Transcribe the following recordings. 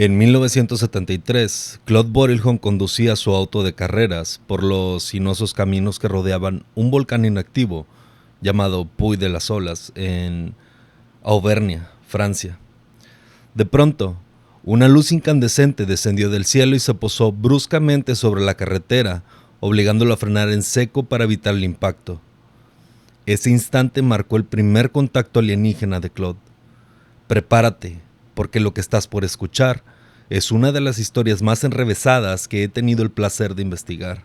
En 1973, Claude Borilhon conducía su auto de carreras por los sinuosos caminos que rodeaban un volcán inactivo llamado Puy de las Olas en Auvernia, Francia. De pronto, una luz incandescente descendió del cielo y se posó bruscamente sobre la carretera, obligándolo a frenar en seco para evitar el impacto. Ese instante marcó el primer contacto alienígena de Claude. Prepárate, porque lo que estás por escuchar es una de las historias más enrevesadas que he tenido el placer de investigar.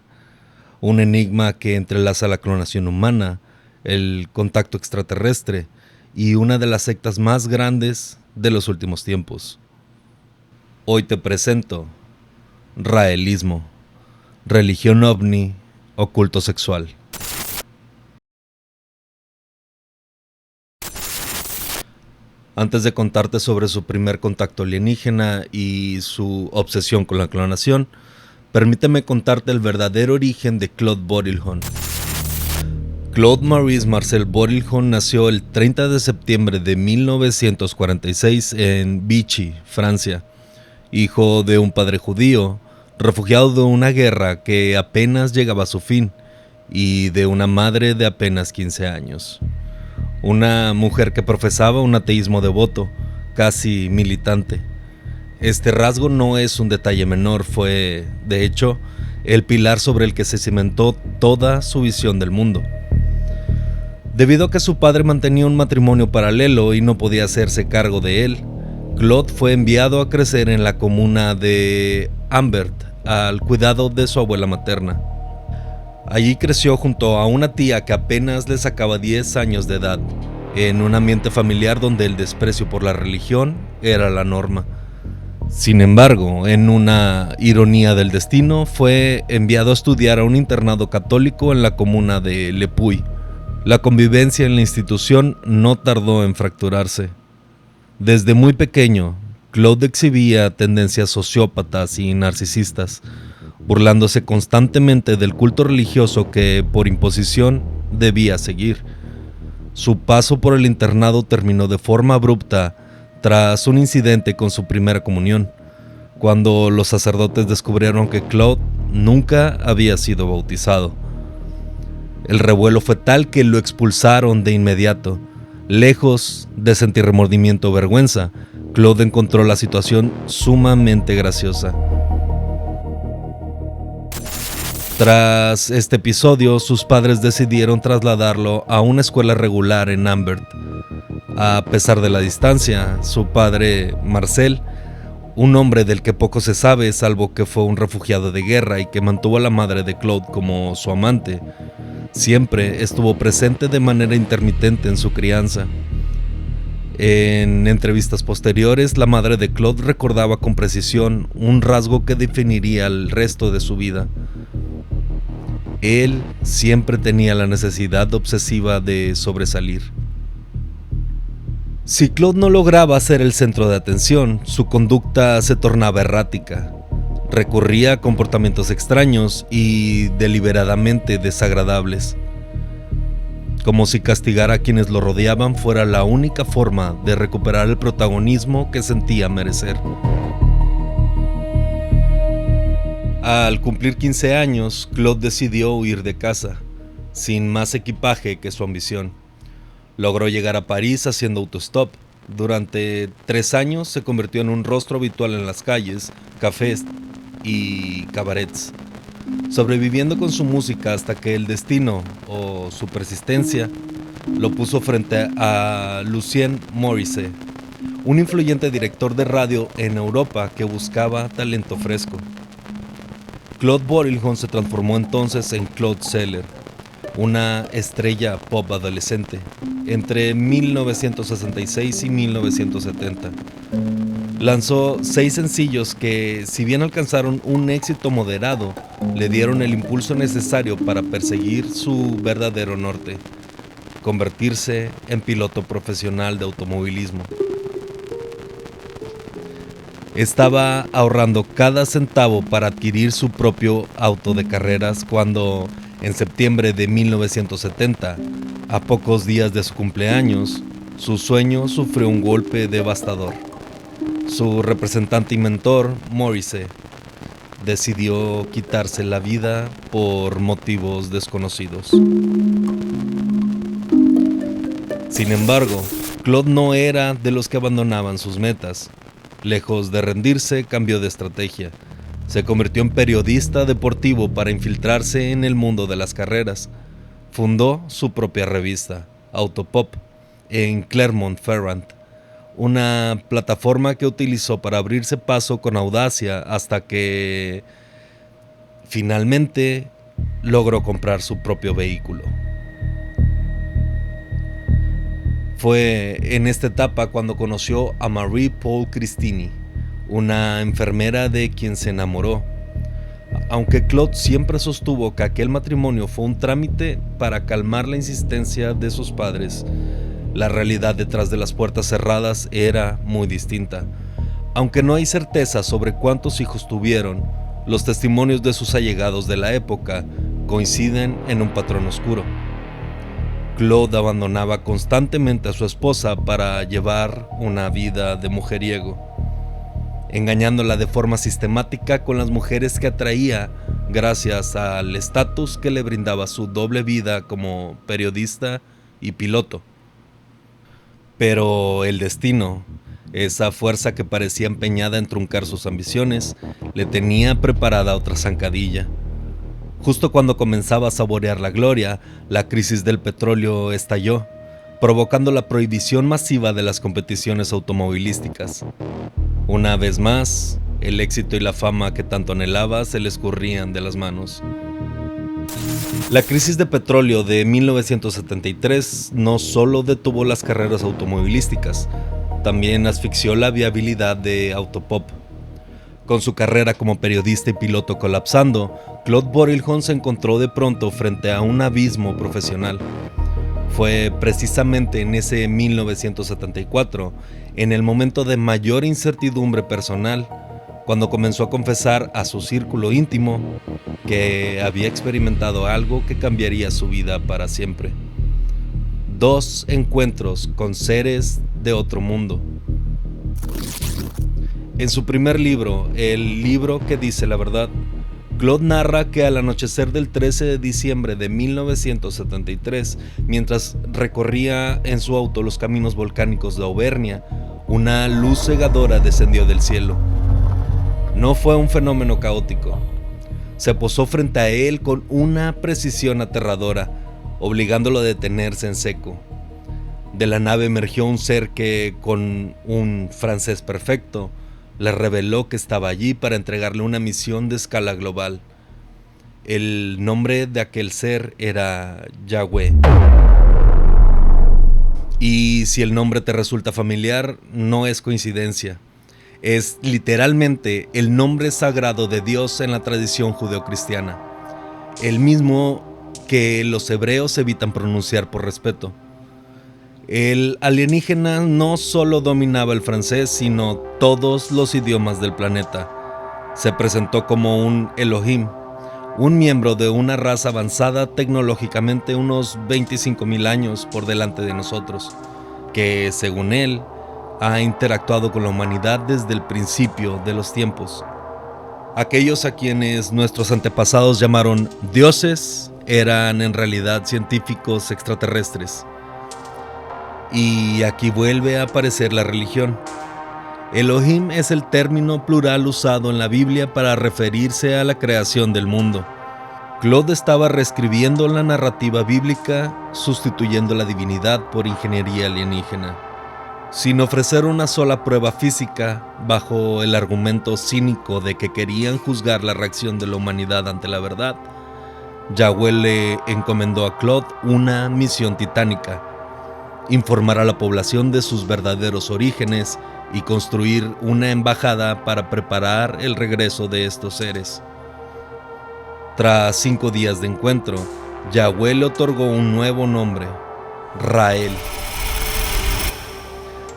Un enigma que entrelaza la clonación humana, el contacto extraterrestre y una de las sectas más grandes de los últimos tiempos. Hoy te presento Raelismo, religión ovni o culto sexual. Antes de contarte sobre su primer contacto alienígena y su obsesión con la clonación, permíteme contarte el verdadero origen de Claude Borilhon. Claude Maurice Marcel Borilhon nació el 30 de septiembre de 1946 en Vichy, Francia, hijo de un padre judío, refugiado de una guerra que apenas llegaba a su fin, y de una madre de apenas 15 años. Una mujer que profesaba un ateísmo devoto, casi militante. Este rasgo no es un detalle menor, fue, de hecho, el pilar sobre el que se cimentó toda su visión del mundo. Debido a que su padre mantenía un matrimonio paralelo y no podía hacerse cargo de él, Claude fue enviado a crecer en la comuna de Ambert, al cuidado de su abuela materna. Allí creció junto a una tía que apenas le sacaba 10 años de edad, en un ambiente familiar donde el desprecio por la religión era la norma. Sin embargo, en una ironía del destino, fue enviado a estudiar a un internado católico en la comuna de Le Puy. La convivencia en la institución no tardó en fracturarse. Desde muy pequeño, Claude exhibía tendencias sociópatas y narcisistas, burlándose constantemente del culto religioso que, por imposición, debía seguir. Su paso por el internado terminó de forma abrupta tras un incidente con su primera comunión, cuando los sacerdotes descubrieron que Claude nunca había sido bautizado. El revuelo fue tal que lo expulsaron de inmediato. Lejos de sentir remordimiento o vergüenza, Claude encontró la situación sumamente graciosa. Tras este episodio, sus padres decidieron trasladarlo a una escuela regular en Ambert. A pesar de la distancia, su padre, Marcel, un hombre del que poco se sabe, salvo que fue un refugiado de guerra y que mantuvo a la madre de Claude como su amante, siempre estuvo presente de manera intermitente en su crianza. En entrevistas posteriores, la madre de Claude recordaba con precisión un rasgo que definiría el resto de su vida. Él siempre tenía la necesidad obsesiva de sobresalir. Si Claude no lograba ser el centro de atención, su conducta se tornaba errática. Recurría a comportamientos extraños y deliberadamente desagradables, como si castigar a quienes lo rodeaban fuera la única forma de recuperar el protagonismo que sentía merecer. Al cumplir 15 años, Claude decidió huir de casa, sin más equipaje que su ambición. Logró llegar a París haciendo autostop. Durante 3 años se convirtió en un rostro habitual en las calles, cafés y cabarets, sobreviviendo con su música hasta que el destino, o su persistencia, lo puso frente a Lucien Morisset, un influyente director de radio en Europa que buscaba talento fresco. Claude Borilhon se transformó entonces en Claude Seller, una estrella pop adolescente, entre 1966 y 1970. Lanzó 6 sencillos que, si bien alcanzaron un éxito moderado, le dieron el impulso necesario para perseguir su verdadero norte: convertirse en piloto profesional de automovilismo. Estaba ahorrando cada centavo para adquirir su propio auto de carreras cuando, en septiembre de 1970, a pocos días de su cumpleaños, su sueño sufrió un golpe devastador. Su representante y mentor, Morrissey, decidió quitarse la vida por motivos desconocidos. Sin embargo, Claude no era de los que abandonaban sus metas. Lejos de rendirse, cambió de estrategia. Se convirtió en periodista deportivo para infiltrarse en el mundo de las carreras. Fundó su propia revista, Autopop, en Clermont-Ferrand, una plataforma que utilizó para abrirse paso con audacia hasta que finalmente logró comprar su propio vehículo. Fue en esta etapa cuando conoció a Marie-Paul Christini, una enfermera de quien se enamoró. Aunque Claude siempre sostuvo que aquel matrimonio fue un trámite para calmar la insistencia de sus padres, la realidad detrás de las puertas cerradas era muy distinta. Aunque no hay certeza sobre cuántos hijos tuvieron, los testimonios de sus allegados de la época coinciden en un patrón oscuro. Claude abandonaba constantemente a su esposa para llevar una vida de mujeriego, engañándola de forma sistemática con las mujeres que atraía gracias al estatus que le brindaba su doble vida como periodista y piloto. Pero el destino, esa fuerza que parecía empeñada en truncar sus ambiciones, le tenía preparada otra zancadilla. Justo cuando comenzaba a saborear la gloria, la crisis del petróleo estalló, provocando la prohibición masiva de las competiciones automovilísticas. Una vez más, el éxito y la fama que tanto anhelaba se le escurrían de las manos. La crisis de petróleo de 1973 no solo detuvo las carreras automovilísticas, también asfixió la viabilidad de Autopop. Con su carrera como periodista y piloto colapsando, Claude Borilhon se encontró de pronto frente a un abismo profesional. Fue precisamente en ese 1974, en el momento de mayor incertidumbre personal, cuando comenzó a confesar a su círculo íntimo que había experimentado algo que cambiaría su vida para siempre. 2 encuentros con seres de otro mundo. En su primer libro, El libro que dice la verdad, Claude narra que al anochecer del 13 de diciembre de 1973, mientras recorría en su auto los caminos volcánicos de Auvernia, una luz cegadora descendió del cielo. No fue un fenómeno caótico. Se posó frente a él con una precisión aterradora, obligándolo a detenerse en seco. De la nave emergió un ser que, con un francés perfecto, le reveló que estaba allí para entregarle una misión de escala global. El nombre de aquel ser era Yahweh. Y si el nombre te resulta familiar, no es coincidencia. Es literalmente el nombre sagrado de Dios en la tradición judeocristiana, el mismo que los hebreos evitan pronunciar por respeto. El alienígena no solo dominaba el francés, sino todos los idiomas del planeta. Se presentó como un Elohim, un miembro de una raza avanzada tecnológicamente unos 25,000 años por delante de nosotros, que, según él, ha interactuado con la humanidad desde el principio de los tiempos. Aquellos a quienes nuestros antepasados llamaron dioses eran en realidad científicos extraterrestres. Y aquí vuelve a aparecer la religión. Elohim es el término plural usado en la Biblia para referirse a la creación del mundo. Claude estaba reescribiendo la narrativa bíblica, sustituyendo la divinidad por ingeniería alienígena. Sin ofrecer una sola prueba física, bajo el argumento cínico de que querían juzgar la reacción de la humanidad ante la verdad, Yahweh le encomendó a Claude una misión titánica: informar a la población de sus verdaderos orígenes y construir una embajada para preparar el regreso de estos seres. Tras 5 días de encuentro, Yahweh le otorgó un nuevo nombre: Rael.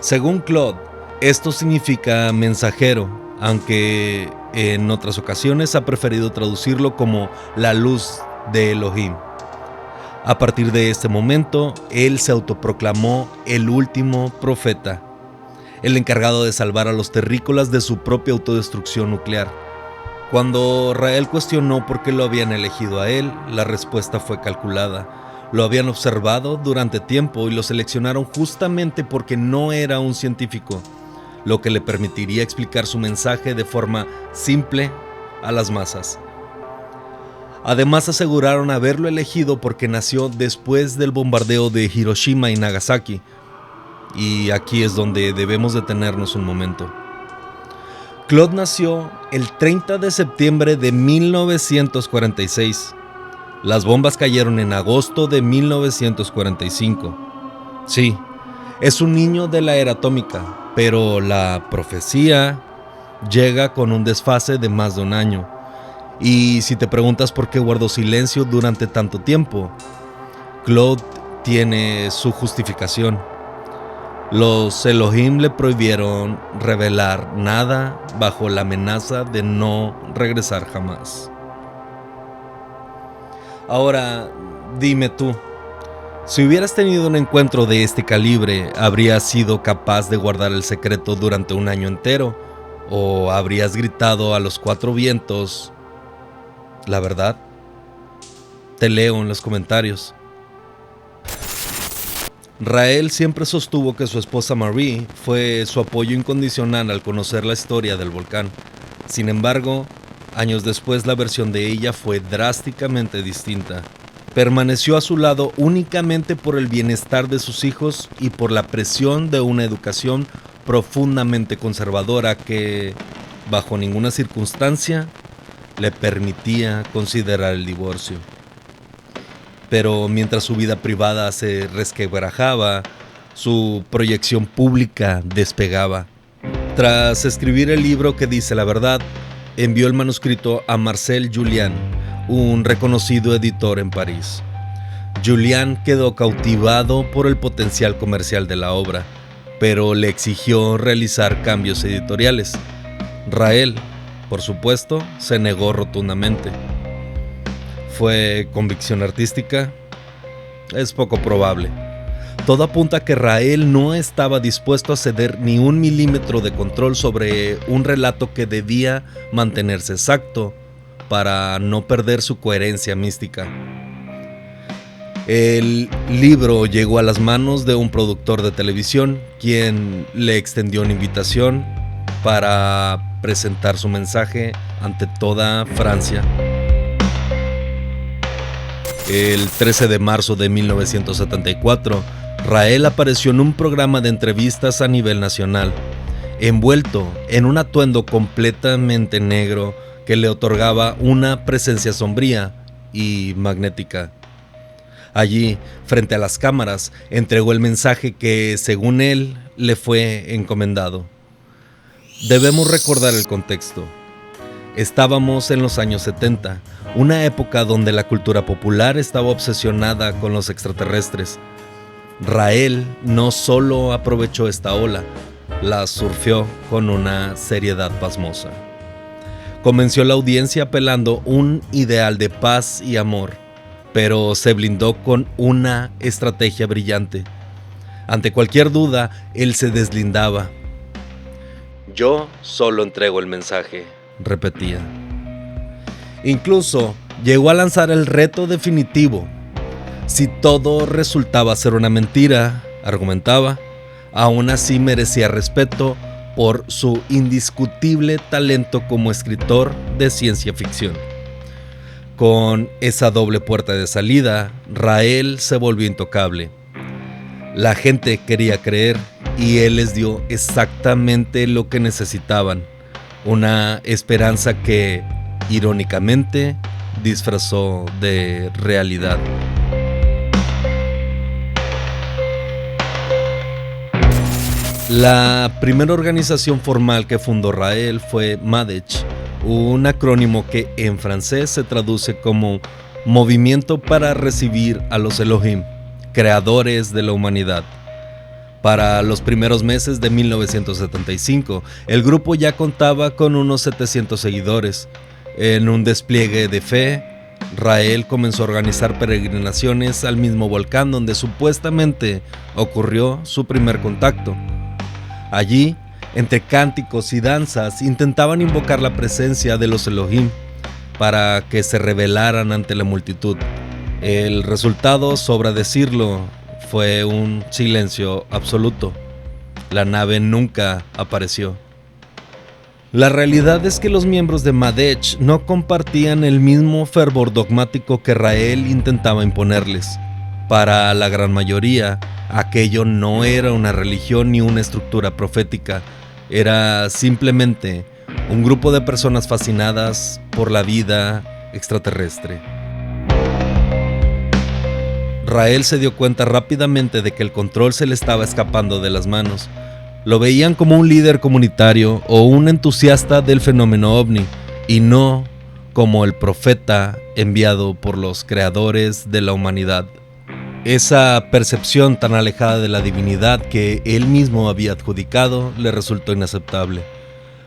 Según Claude, esto significa mensajero, aunque en otras ocasiones ha preferido traducirlo como la luz de Elohim. A partir de este momento, él se autoproclamó el último profeta. el encargado de salvar a los terrícolas de su propia autodestrucción nuclear. Cuando Rael cuestionó por qué lo habían elegido a él, la respuesta fue calculada. Lo habían observado durante tiempo y lo seleccionaron justamente porque no era un científico, lo que le permitiría explicar su mensaje de forma simple a las masas. Además aseguraron haberlo elegido porque nació después del bombardeo de Hiroshima y Nagasaki. Y aquí es donde debemos detenernos un momento. Claude nació el 30 de septiembre de 1946. Las bombas cayeron en agosto de 1945. Sí, es un niño de la era atómica, pero la profecía llega con un desfase de más de un año. Y si te preguntas por qué guardó silencio durante tanto tiempo, Claude tiene su justificación. Los Elohim le prohibieron revelar nada bajo la amenaza de no regresar jamás. Ahora, dime tú, si hubieras tenido un encuentro de este calibre, ¿habrías sido capaz de guardar el secreto durante un año entero? ¿O habrías gritado a los cuatro vientos la verdad? Te leo en los comentarios. Rael siempre sostuvo que su esposa Marie fue su apoyo incondicional al conocer la historia del volcán. Sin embargo, años después la versión de ella fue drásticamente distinta. Permaneció a su lado únicamente por el bienestar de sus hijos y por la presión de una educación profundamente conservadora que, bajo ninguna circunstancia, le permitía considerar el divorcio. Pero mientras su vida privada se resquebrajaba, su proyección pública despegaba. Tras escribir el libro que dice la verdad, envió el manuscrito a Marcel Julian, un reconocido editor en París. Julian quedó cautivado por el potencial comercial de la obra, pero le exigió realizar cambios editoriales. Rael, por supuesto, se negó rotundamente. ¿Fue convicción artística? Es poco probable. Todo apunta a que Rael no estaba dispuesto a ceder ni un milímetro de control sobre un relato que debía mantenerse exacto para no perder su coherencia mística. El libro llegó a las manos de un productor de televisión, quien le extendió una invitación para presentar su mensaje ante toda Francia. El 13 de marzo de 1974, Rael apareció en un programa de entrevistas a nivel nacional, envuelto en un atuendo completamente negro que le otorgaba una presencia sombría y magnética. Allí, frente a las cámaras, entregó el mensaje que, según él, le fue encomendado. Debemos recordar el contexto. Estábamos en los años 70, una época donde la cultura popular estaba obsesionada con los extraterrestres. Rael no solo aprovechó esta ola, la surfeó con una seriedad pasmosa. Convenció a la audiencia apelando un ideal de paz y amor, pero se blindó con una estrategia brillante. Ante cualquier duda, él se deslindaba. Yo solo entrego el mensaje, repetía. Incluso llegó a lanzar el reto definitivo. Si todo resultaba ser una mentira, argumentaba, aún así merecía respeto por su indiscutible talento como escritor de ciencia ficción. Con esa doble puerta de salida, Rael se volvió intocable. La gente quería creer y él les dio exactamente lo que necesitaban, una esperanza que, irónicamente, disfrazó de realidad. La primera organización formal que fundó Rael fue MADECH, un acrónimo que en francés se traduce como Movimiento para recibir a los Elohim, creadores de la humanidad. Para los primeros meses de 1975, el grupo ya contaba con unos 700 seguidores. En un despliegue de fe, Rael comenzó a organizar peregrinaciones al mismo volcán donde supuestamente ocurrió su primer contacto. Allí, entre cánticos y danzas, intentaban invocar la presencia de los Elohim para que se rebelaran ante la multitud. El resultado, sobra decirlo, fue un silencio absoluto. La nave nunca apareció. La realidad es que los miembros de Madech no compartían el mismo fervor dogmático que Rael intentaba imponerles. Para la gran mayoría, aquello no era una religión ni una estructura profética, era simplemente un grupo de personas fascinadas por la vida extraterrestre. Rael se dio cuenta rápidamente de que el control se le estaba escapando de las manos. Lo veían como un líder comunitario o un entusiasta del fenómeno ovni, y no como el profeta enviado por los creadores de la humanidad. Esa percepción tan alejada de la divinidad que él mismo había adjudicado le resultó inaceptable.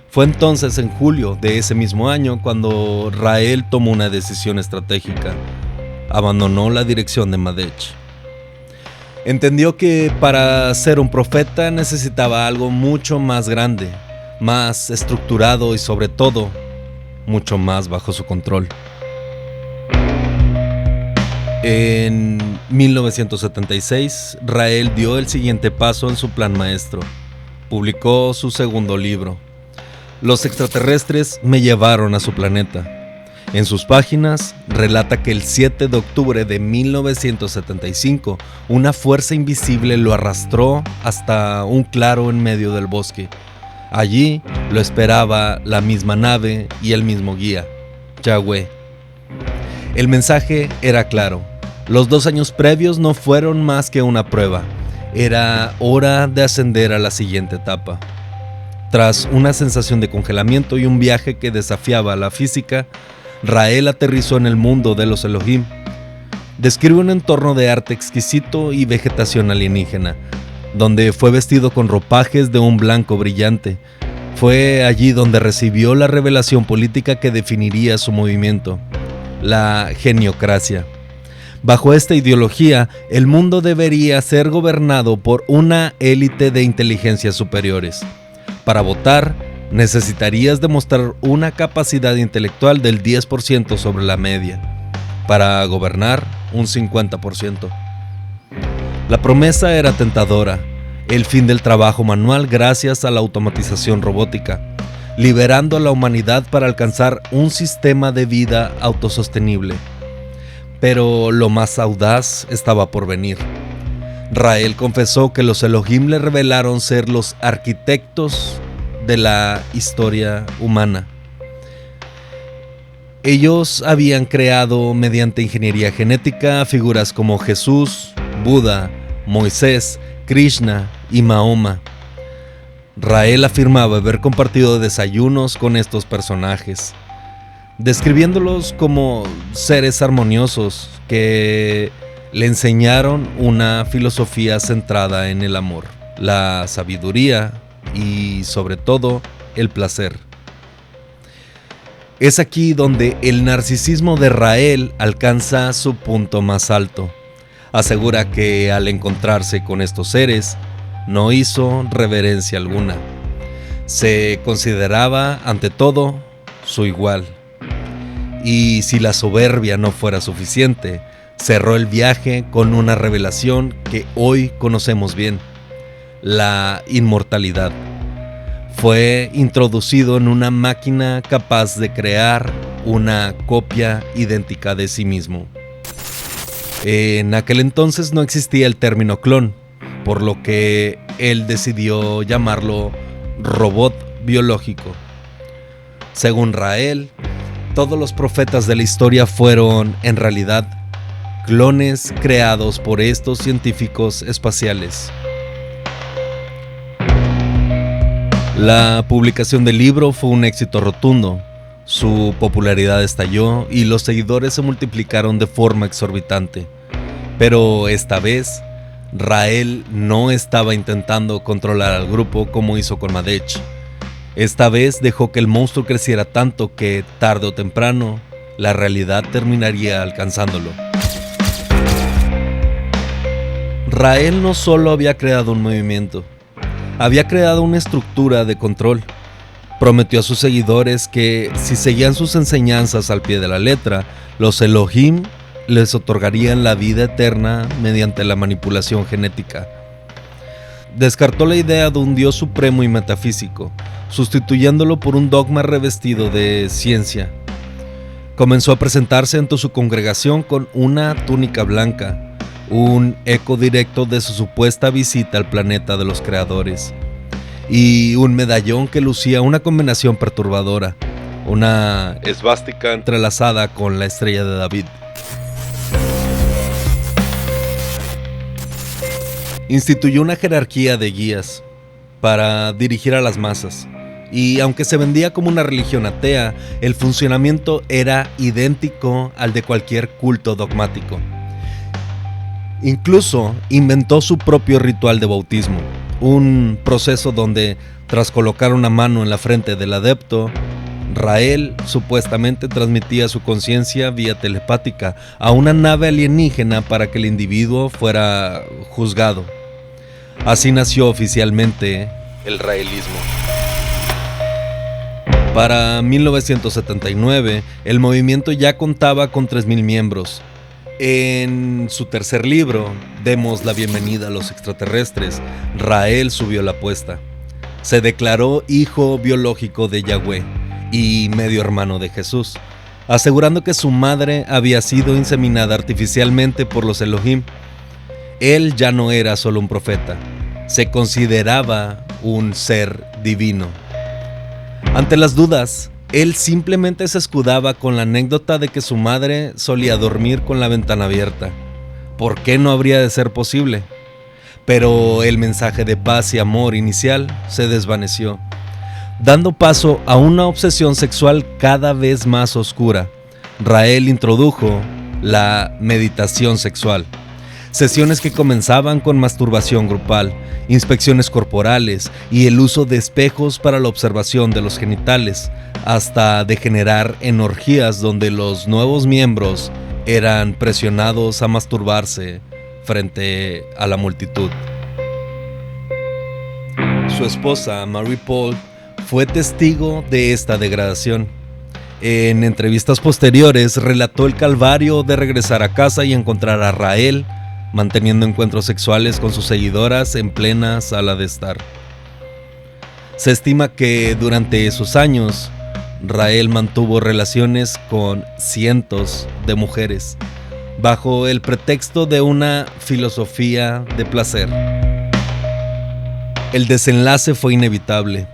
Fue entonces en julio de ese mismo año cuando Rael tomó una decisión estratégica. Abandonó la dirección de Madech. Entendió que para ser un profeta necesitaba algo mucho más grande, más estructurado y sobre todo, mucho más bajo su control. En 1976, Rael dio el siguiente paso en su plan maestro. Publicó su segundo libro. Los extraterrestres me llevaron a su planeta. En sus páginas relata que el 7 de octubre de 1975, una fuerza invisible lo arrastró hasta un claro en medio del bosque. Allí lo esperaba la misma nave y el mismo guía, Yahweh. El mensaje era claro. Los 2 años previos no fueron más que una prueba. Era hora de ascender a la siguiente etapa. Tras una sensación de congelamiento y un viaje que desafiaba la física, Rael aterrizó en el mundo de los Elohim. Describe un entorno de arte exquisito y vegetación alienígena, donde fue vestido con ropajes de un blanco brillante. Fue allí donde recibió la revelación política que definiría su movimiento, la geniocracia. Bajo esta ideología, el mundo debería ser gobernado por una élite de inteligencias superiores. Para votar, necesitarías demostrar una capacidad intelectual del 10% sobre la media. Para gobernar, un 50%. La promesa era tentadora. El fin del trabajo manual gracias a la automatización robótica, liberando a la humanidad para alcanzar un sistema de vida autosostenible. Pero lo más audaz estaba por venir. Rael confesó que los Elohim le revelaron ser los arquitectos de la historia humana. Ellos habían creado mediante ingeniería genética figuras como Jesús, Buda, Moisés, Krishna y Mahoma. Rael afirmaba haber compartido desayunos con estos personajes, describiéndolos como seres armoniosos que le enseñaron una filosofía centrada en el amor, la sabiduría y, sobre todo, el placer. Es aquí donde el narcisismo de Rael alcanza su punto más alto. Asegura que al encontrarse con estos seres, no hizo reverencia alguna. Se consideraba, ante todo, su igual. Y si la soberbia no fuera suficiente, cerró el viaje con una revelación que hoy conocemos bien: la inmortalidad. Fue introducido en una máquina capaz de crear una copia idéntica de sí mismo. En aquel entonces no existía el término clon, por lo que él decidió llamarlo robot biológico. Según Rael, todos los profetas de la historia fueron, en realidad, clones creados por estos científicos espaciales. La publicación del libro fue un éxito rotundo. Su popularidad estalló y los seguidores se multiplicaron de forma exorbitante. Pero esta vez, Rael no estaba intentando controlar al grupo como hizo con Madech. Esta vez dejó que el monstruo creciera tanto que, tarde o temprano, la realidad terminaría alcanzándolo. Rael no solo había creado un movimiento, había creado una estructura de control. Prometió a sus seguidores que si seguían sus enseñanzas al pie de la letra, los Elohim les otorgarían la vida eterna mediante la manipulación genética. Descartó la idea de un Dios supremo y metafísico, sustituyéndolo por un dogma revestido de ciencia. Comenzó a presentarse ante su congregación con una túnica blanca, un eco directo de su supuesta visita al planeta de los creadores, y un medallón que lucía una combinación perturbadora, una esvástica entrelazada con la estrella de David. Instituyó una jerarquía de guías para dirigir a las masas, y aunque se vendía como una religión atea, el funcionamiento era idéntico al de cualquier culto dogmático. Incluso inventó su propio ritual de bautismo, un proceso donde, tras colocar una mano en la frente del adepto, Rael supuestamente transmitía su conciencia vía telepática a una nave alienígena para que el individuo fuera juzgado. Así nació oficialmente el raelismo. Para 1979, el movimiento ya contaba con 3,000 miembros. En su tercer libro, Demos la bienvenida a los extraterrestres, Rael subió la apuesta. Se declaró hijo biológico de Yahweh y medio hermano de Jesús, asegurando que su madre había sido inseminada artificialmente por los Elohim. Él ya no era solo un profeta, se consideraba un ser divino. Ante las dudas, él simplemente se escudaba con la anécdota de que su madre solía dormir con la ventana abierta. ¿Por qué no habría de ser posible? Pero el mensaje de paz y amor inicial se desvaneció, dando paso a una obsesión sexual cada vez más oscura. Rael introdujo la meditación sexual. Sesiones que comenzaban con masturbación grupal, inspecciones corporales y el uso de espejos para la observación de los genitales, hasta degenerar en orgías donde los nuevos miembros eran presionados a masturbarse frente a la multitud. Su esposa, Marie Paul, fue testigo de esta degradación. En entrevistas posteriores relató el calvario de regresar a casa y encontrar a Rael manteniendo encuentros sexuales con sus seguidoras en plena sala de estar. Se estima que durante esos años, Rael mantuvo relaciones con cientos de mujeres, bajo el pretexto de una filosofía de placer. El desenlace fue inevitable.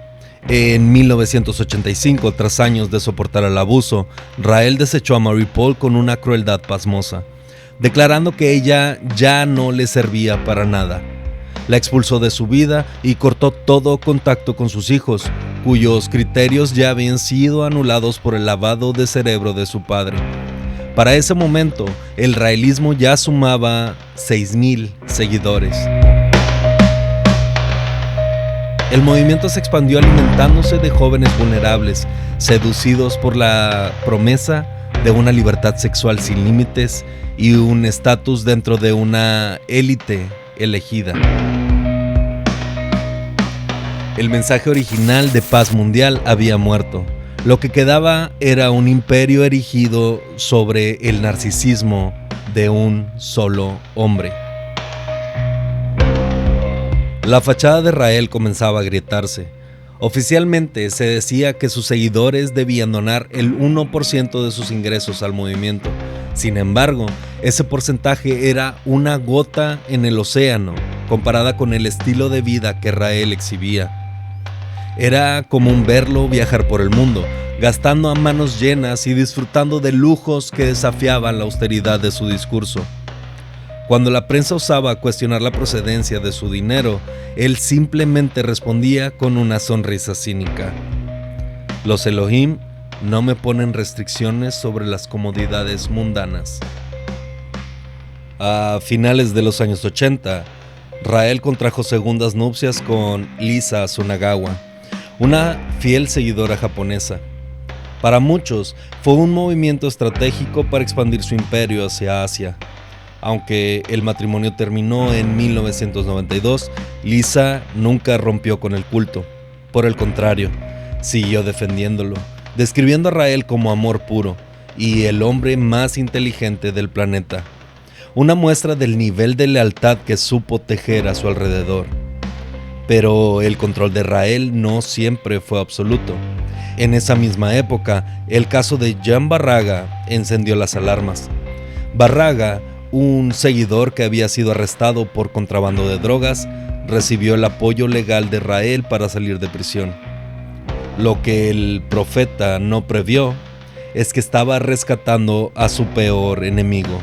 En 1985, tras años de soportar el abuso, Rael desechó a Marie Paul con una crueldad pasmosa, declarando que ella ya no le servía para nada. La expulsó de su vida y cortó todo contacto con sus hijos, cuyos criterios ya habían sido anulados por el lavado de cerebro de su padre. Para ese momento, el raelismo ya sumaba 6,000 seguidores. El movimiento se expandió alimentándose de jóvenes vulnerables, seducidos por la promesa de una libertad sexual sin límites y un estatus dentro de una élite elegida. El mensaje original de paz mundial había muerto. Lo que quedaba era un imperio erigido sobre el narcisismo de un solo hombre. La fachada de Rael comenzaba a agrietarse. Oficialmente se decía que sus seguidores debían donar el 1% de sus ingresos al movimiento. Sin embargo, ese porcentaje era una gota en el océano comparada con el estilo de vida que Rael exhibía. Era común verlo viajar por el mundo, gastando a manos llenas y disfrutando de lujos que desafiaban la austeridad de su discurso. Cuando la prensa osaba cuestionar la procedencia de su dinero, él simplemente respondía con una sonrisa cínica. Los Elohim no me ponen restricciones sobre las comodidades mundanas. A finales de los años 80, Rael contrajo segundas nupcias con Lisa Sunagawa, una fiel seguidora japonesa. Para muchos, fue un movimiento estratégico para expandir su imperio hacia Asia. Aunque el matrimonio terminó en 1992, Lisa nunca rompió con el culto. Por el contrario, siguió defendiéndolo, describiendo a Rael como amor puro y el hombre más inteligente del planeta. Una muestra del nivel de lealtad que supo tejer a su alrededor. Pero el control de Rael no siempre fue absoluto. En esa misma época, el caso de Jan Barraga encendió las alarmas. Barraga, un seguidor que había sido arrestado por contrabando de drogas, recibió el apoyo legal de Rael para salir de prisión. Lo que el profeta no previó es que estaba rescatando a su peor enemigo.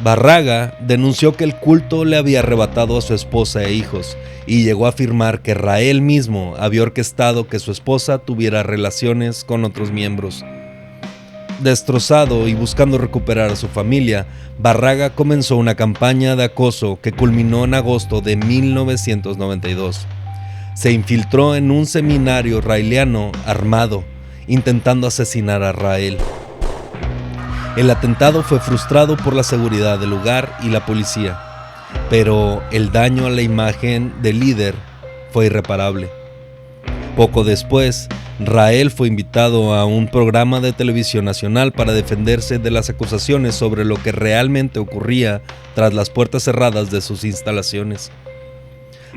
Barraga denunció que el culto le había arrebatado a su esposa e hijos y llegó a afirmar que Rael mismo había orquestado que su esposa tuviera relaciones con otros miembros. Destrozado y buscando recuperar a su familia, Barraga comenzó una campaña de acoso que culminó en agosto de 1992. Se infiltró en un seminario raeliano armado, intentando asesinar a Rael. El atentado fue frustrado por la seguridad del lugar y la policía, pero el daño a la imagen del líder fue irreparable. Poco después, Rael fue invitado a un programa de televisión nacional para defenderse de las acusaciones sobre lo que realmente ocurría tras las puertas cerradas de sus instalaciones.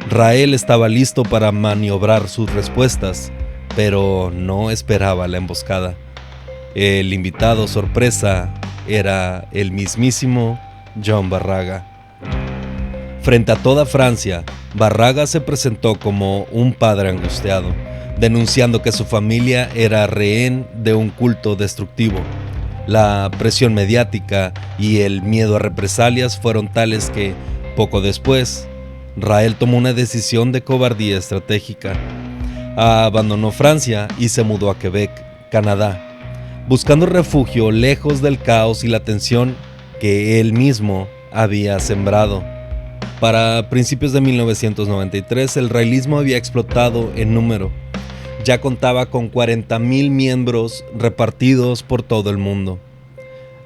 Rael estaba listo para maniobrar sus respuestas, pero no esperaba la emboscada. El invitado sorpresa era el mismísimo Jan Barraga. Frente a toda Francia, Barraga se presentó como un padre angustiado, denunciando que su familia era rehén de un culto destructivo. La presión mediática y el miedo a represalias fueron tales que, poco después, Rael tomó una decisión de cobardía estratégica. Abandonó Francia y se mudó a Quebec, Canadá, buscando refugio lejos del caos y la tensión que él mismo había sembrado. Para principios de 1993, el raelismo había explotado en número. Ya contaba con 40,000 miembros repartidos por todo el mundo.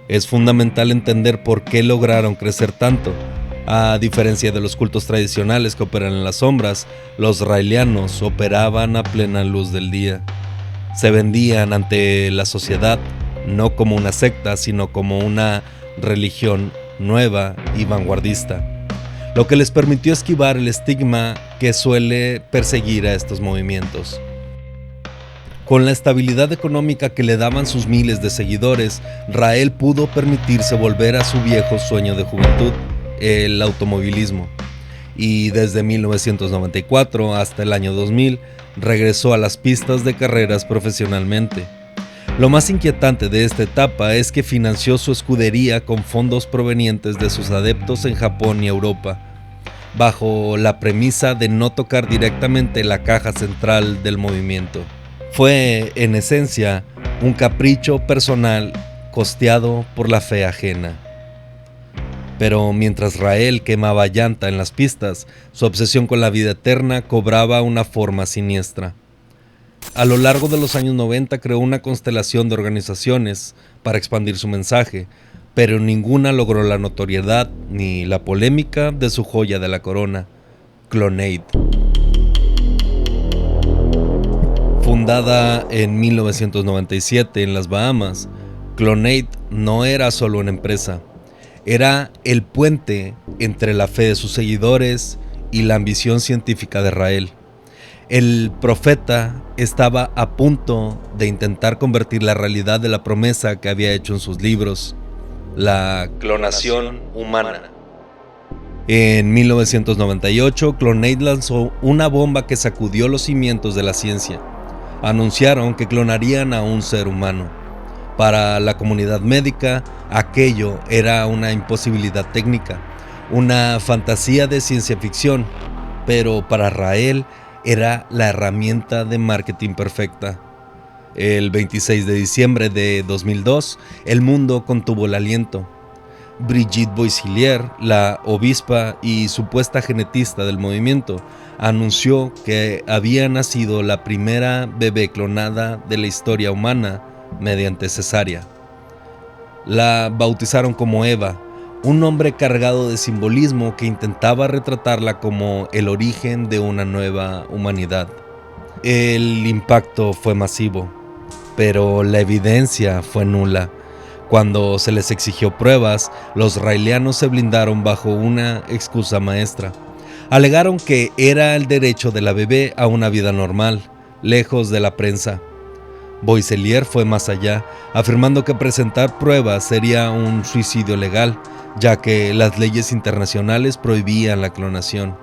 Es fundamental entender por qué lograron crecer tanto. A diferencia de los cultos tradicionales que operan en las sombras, los raelianos operaban a plena luz del día. Se vendían ante la sociedad no como una secta, sino como una religión nueva y vanguardista, lo que les permitió esquivar el estigma que suele perseguir a estos movimientos. Con la estabilidad económica que le daban sus miles de seguidores, Rael pudo permitirse volver a su viejo sueño de juventud, el automovilismo, y desde 1994 hasta el año 2000 regresó a las pistas de carreras profesionalmente. Lo más inquietante de esta etapa es que financió su escudería con fondos provenientes de sus adeptos en Japón y Europa, bajo la premisa de no tocar directamente la caja central del movimiento. Fue, en esencia, un capricho personal costeado por la fe ajena. Pero mientras Rael quemaba llanta en las pistas, su obsesión con la vida eterna cobraba una forma siniestra. A lo largo de los años 90 creó una constelación de organizaciones para expandir su mensaje, pero ninguna logró la notoriedad ni la polémica de su joya de la corona, Clonaid. Fundada en 1997 en las Bahamas, Clonaid no era solo una empresa. Era el puente entre la fe de sus seguidores y la ambición científica de Rael. El profeta estaba a punto de intentar convertir la realidad de la promesa que había hecho en sus libros, la clonación humana. En 1998, Clonaid lanzó una bomba que sacudió los cimientos de la ciencia. Anunciaron que clonarían a un ser humano. Para la comunidad médica, aquello era una imposibilidad técnica, una fantasía de ciencia ficción, pero para Rael era la herramienta de marketing perfecta. El 26 de diciembre de 2002, el mundo contuvo el aliento. Brigitte Boisselier, la obispa y supuesta genetista del movimiento, anunció que había nacido la primera bebé clonada de la historia humana mediante cesárea. La bautizaron como Eva, un nombre cargado de simbolismo que intentaba retratarla como el origen de una nueva humanidad. El impacto fue masivo, pero la evidencia fue nula. Cuando se les exigió pruebas, los raelianos se blindaron bajo una excusa maestra. Alegaron que era el derecho de la bebé a una vida normal, lejos de la prensa. Boisselier fue más allá, afirmando que presentar pruebas sería un suicidio legal, ya que las leyes internacionales prohibían la clonación.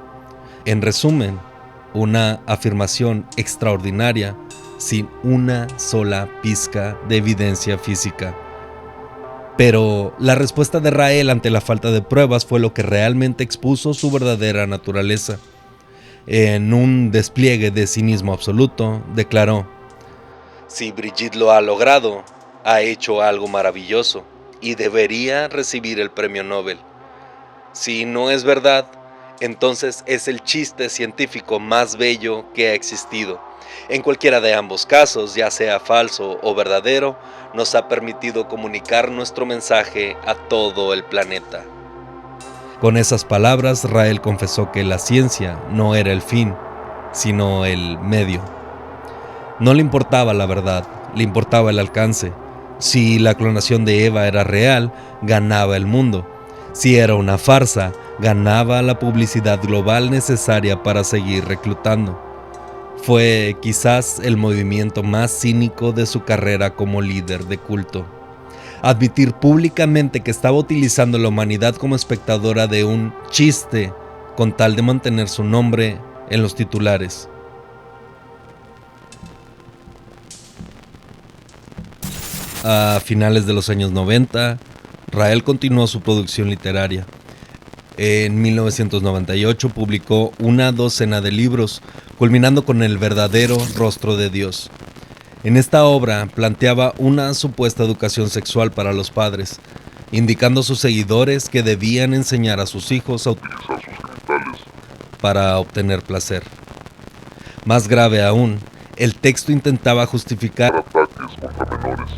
En resumen, una afirmación extraordinaria sin una sola pizca de evidencia física. Pero la respuesta de Rael ante la falta de pruebas fue lo que realmente expuso su verdadera naturaleza. En un despliegue de cinismo absoluto, declaró: "Si Brigitte lo ha logrado, ha hecho algo maravilloso y debería recibir el premio Nobel. Si no es verdad, entonces es el chiste científico más bello que ha existido. En cualquiera de ambos casos, ya sea falso o verdadero, nos ha permitido comunicar nuestro mensaje a todo el planeta". Con esas palabras, Rael confesó que la ciencia no era el fin, sino el medio. No le importaba la verdad, le importaba el alcance. Si la clonación de Eva era real, ganaba el mundo. Si era una farsa, ganaba la publicidad global necesaria para seguir reclutando. Fue quizás el movimiento más cínico de su carrera como líder de culto. Admitir públicamente que estaba utilizando la humanidad como espectadora de un chiste con tal de mantener su nombre en los titulares. A finales de los años 90, Rael continuó su producción literaria. En 1998 publicó una docena de libros, culminando con El verdadero rostro de Dios. En esta obra planteaba una supuesta educación sexual para los padres, indicando a sus seguidores que debían enseñar a sus hijos a utilizar sus genitales para obtener placer. Más grave aún, el texto intentaba justificar ataques contra menores,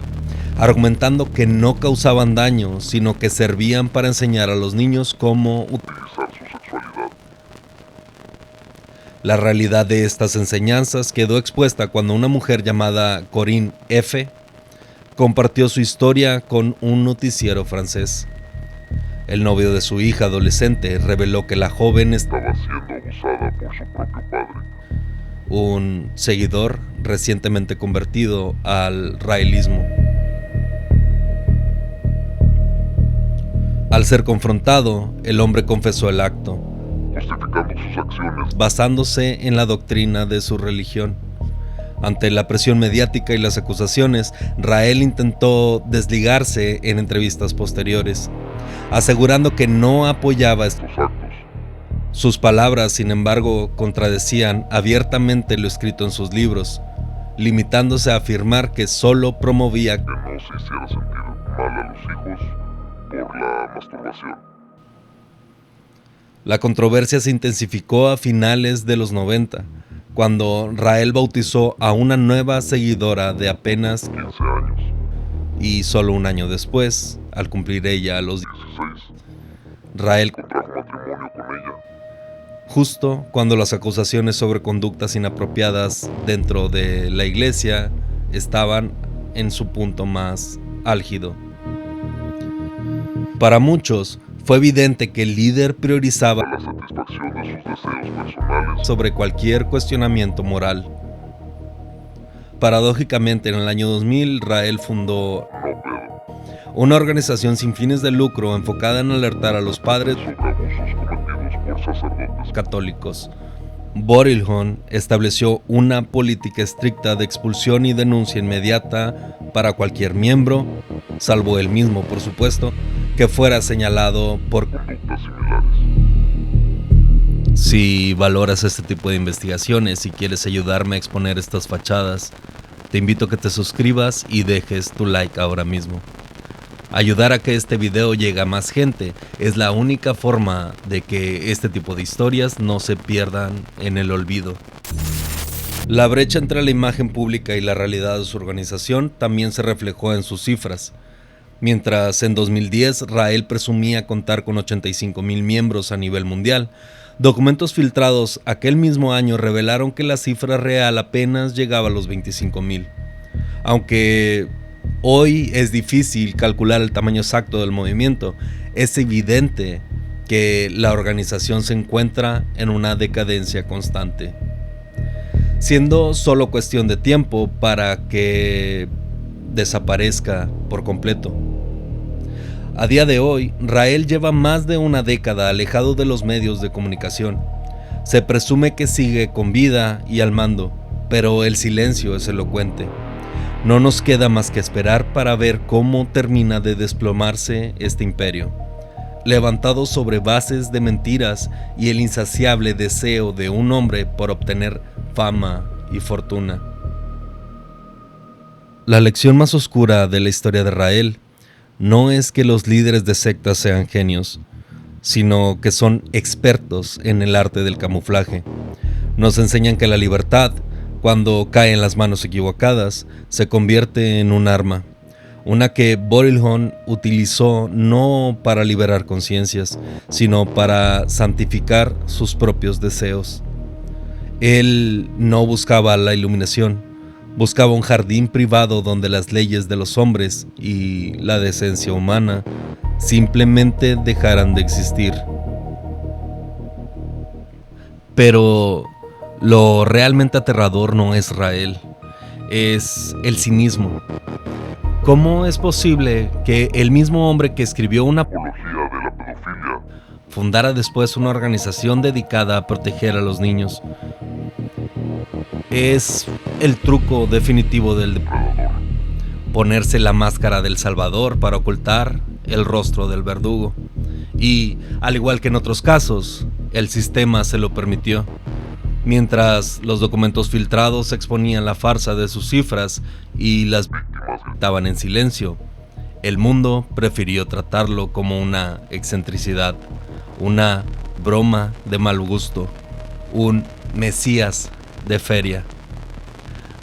argumentando que no causaban daño, sino que servían para enseñar a los niños cómo utilizar su sexualidad. La realidad de estas enseñanzas quedó expuesta cuando una mujer llamada Corinne F. compartió su historia con un noticiero francés. El novio de su hija adolescente reveló que la joven estaba siendo abusada por su propio padre, un seguidor recientemente convertido al raelismo. Al ser confrontado, el hombre confesó el acto, justificando sus acciones basándose en la doctrina de su religión. Ante la presión mediática y las acusaciones, Rael intentó desligarse en entrevistas posteriores, asegurando que no apoyaba estos actos. Sus palabras, sin embargo, contradecían abiertamente lo escrito en sus libros, limitándose a afirmar que solo promovía que no se hiciera sentir mal a los hijos por la masturbación. La controversia se intensificó a finales de los 90, cuando Rael bautizó a una nueva seguidora de apenas 15 años. Y solo un año después, al cumplir ella a los 16, Rael contrajo matrimonio con ella. Justo cuando las acusaciones sobre conductas inapropiadas dentro de la iglesia estaban en su punto más álgido. Para muchos, fue evidente que el líder priorizaba la satisfacción de sus deseos personales sobre cualquier cuestionamiento moral. Paradójicamente, en el año 2000, Rael fundó una organización sin fines de lucro enfocada en alertar a los padres sobre abusos cometidos por sacerdotes católicos. Borilhon estableció una política estricta de expulsión y denuncia inmediata para cualquier miembro, salvo él mismo, por supuesto, que fuera señalado por conductas similares. Si valoras este tipo de investigaciones y quieres ayudarme a exponer estas fachadas, te invito a que te suscribas y dejes tu like ahora mismo. Ayudar a que este video llegue a más gente es la única forma de que este tipo de historias no se pierdan en el olvido. La brecha entre la imagen pública y la realidad de su organización también se reflejó en sus cifras. Mientras en 2010 Rael presumía contar con 85,000 miembros a nivel mundial, documentos filtrados aquel mismo año revelaron que la cifra real apenas llegaba a los 25,000. Aunque hoy es difícil calcular el tamaño exacto del movimiento, es evidente que la organización se encuentra en una decadencia constante, siendo solo cuestión de tiempo para que desaparezca por completo. A día de hoy, Rael lleva más de una década alejado de los medios de comunicación. Se presume que sigue con vida y al mando, pero el silencio es elocuente. No nos queda más que esperar para ver cómo termina de desplomarse este imperio, levantado sobre bases de mentiras y el insaciable deseo de un hombre por obtener fama y fortuna. La lección más oscura de la historia de Rael no es que los líderes de sectas sean genios, sino que son expertos en el arte del camuflaje. Nos enseñan que la libertad, cuando cae en las manos equivocadas, se convierte en un arma, una que Borilhon utilizó no para liberar conciencias, sino para santificar sus propios deseos. Él no buscaba la iluminación, buscaba un jardín privado donde las leyes de los hombres y la decencia humana simplemente dejaran de existir. Pero lo realmente aterrador no es Rael, es el cinismo. ¿Cómo es posible que el mismo hombre que escribió una apología de la pedofilia fundara después una organización dedicada a proteger a los niños? Es el truco definitivo del depredador: ponerse la máscara del salvador para ocultar el rostro del verdugo. Y, al igual que en otros casos, el sistema se lo permitió. Mientras los documentos filtrados exponían la farsa de sus cifras y las víctimas gritaban en silencio, el mundo prefirió tratarlo como una excentricidad, una broma de mal gusto, un mesías de feria.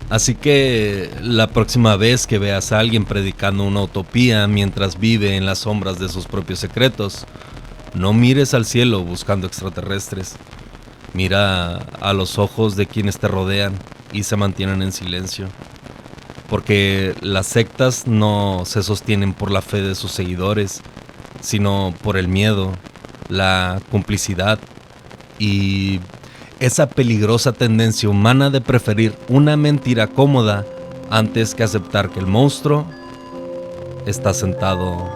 Así que la próxima vez que veas a alguien predicando una utopía mientras vive en las sombras de sus propios secretos, no mires al cielo buscando extraterrestres. Mira a los ojos de quienes te rodean y se mantienen en silencio. Porque las sectas no se sostienen por la fe de sus seguidores, sino por el miedo, la complicidad y esa peligrosa tendencia humana de preferir una mentira cómoda antes que aceptar que el monstruo está sentado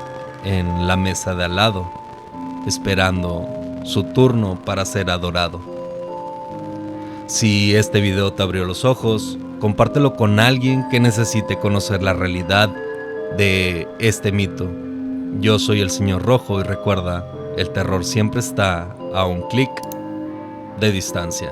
en la mesa de al lado, esperando su turno para ser adorado. Si este video te abrió los ojos, compártelo con alguien que necesite conocer la realidad de este mito. Yo soy el Señor Rojo y recuerda, el terror siempre está a un clic de distancia.